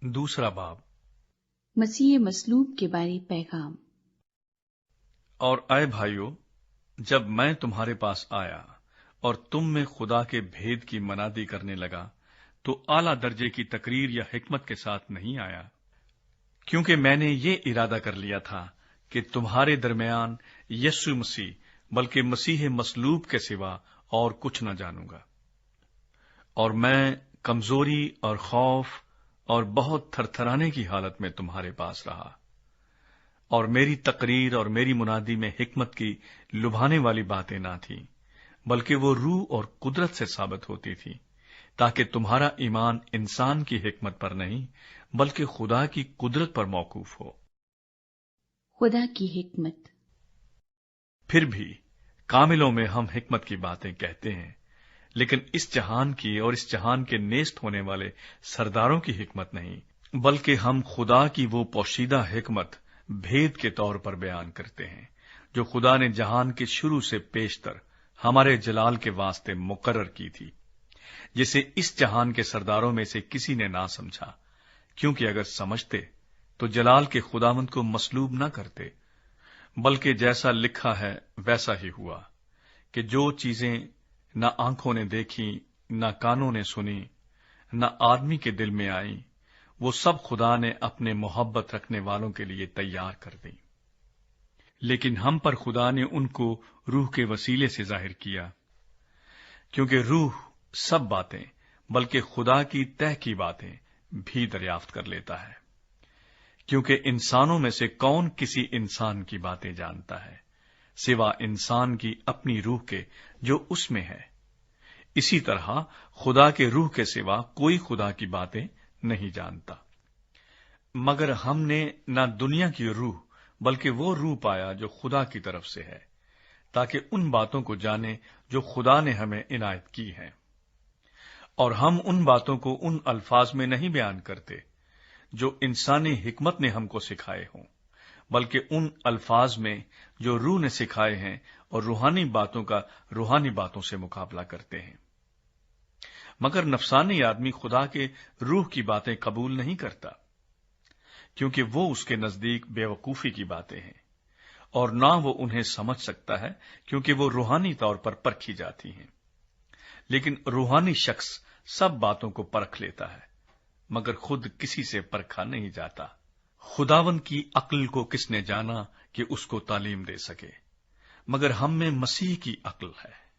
دوسرا باب مسیح مصلوب کے بارے پیغام۔ اور اے بھائیو، جب میں تمہارے پاس آیا اور تم میں خدا کے بھید کی منادی کرنے لگا تو اعلیٰ درجے کی تقریر یا حکمت کے ساتھ نہیں آیا، کیونکہ میں نے یہ ارادہ کر لیا تھا کہ تمہارے درمیان یسوع مسیح بلکہ مسیح مصلوب کے سوا اور کچھ نہ جانوں گا۔ اور میں کمزوری اور خوف اور بہت تھرتھرانے کی حالت میں تمہارے پاس رہا، اور میری تقریر اور میری منادی میں حکمت کی لبھانے والی باتیں نہ تھیں، بلکہ وہ روح اور قدرت سے ثابت ہوتی تھی، تاکہ تمہارا ایمان انسان کی حکمت پر نہیں بلکہ خدا کی قدرت پر موقوف ہو۔ خدا کی حکمت۔ پھر بھی کاملوں میں ہم حکمت کی باتیں کہتے ہیں، لیکن اس جہان کی اور اس جہان کے نیست ہونے والے سرداروں کی حکمت نہیں، بلکہ ہم خدا کی وہ پوشیدہ حکمت بھید کے طور پر بیان کرتے ہیں، جو خدا نے جہان کے شروع سے پیشتر ہمارے جلال کے واسطے مقرر کی تھی، جسے اس جہان کے سرداروں میں سے کسی نے نہ سمجھا، کیونکہ اگر سمجھتے تو جلال کے خداوند کو مصلوب نہ کرتے، بلکہ جیسا لکھا ہے ویسا ہی ہوا کہ جو چیزیں نہ آنکھوں نے دیکھی، نہ کانوں نے سنی، نہ آدمی کے دل میں آئی، وہ سب خدا نے اپنے محبت رکھنے والوں کے لیے تیار کر دی۔ لیکن ہم پر خدا نے ان کو روح کے وسیلے سے ظاہر کیا، کیونکہ روح سب باتیں بلکہ خدا کی طے کی باتیں بھی دریافت کر لیتا ہے، کیونکہ انسانوں میں سے کون کسی انسان کی باتیں جانتا ہے سوا انسان کی اپنی روح کے جو اس میں ہے۔ اسی طرح خدا کے روح کے سوا کوئی خدا کی باتیں نہیں جانتا۔ مگر ہم نے نہ دنیا کی روح بلکہ وہ روح پایا جو خدا کی طرف سے ہے، تاکہ ان باتوں کو جانے جو خدا نے ہمیں عنایت کی ہیں۔ اور ہم ان باتوں کو ان الفاظ میں نہیں بیان کرتے جو انسانی حکمت نے ہم کو سکھائے ہوں، بلکہ ان الفاظ میں جو روح نے سکھائے ہیں، اور روحانی باتوں کا روحانی باتوں سے مقابلہ کرتے ہیں۔ مگر نفسانی آدمی خدا کے روح کی باتیں قبول نہیں کرتا، کیونکہ وہ اس کے نزدیک بے وقوفی کی باتیں ہیں، اور نہ وہ انہیں سمجھ سکتا ہے، کیونکہ وہ روحانی طور پر پرکھی جاتی ہیں۔ لیکن روحانی شخص سب باتوں کو پرکھ لیتا ہے، مگر خود کسی سے پرکھا نہیں جاتا۔ خداوند کی عقل کو کس نے جانا کہ اس کو تعلیم دے سکے؟ مگر ہم میں مسیح کی عقل ہے۔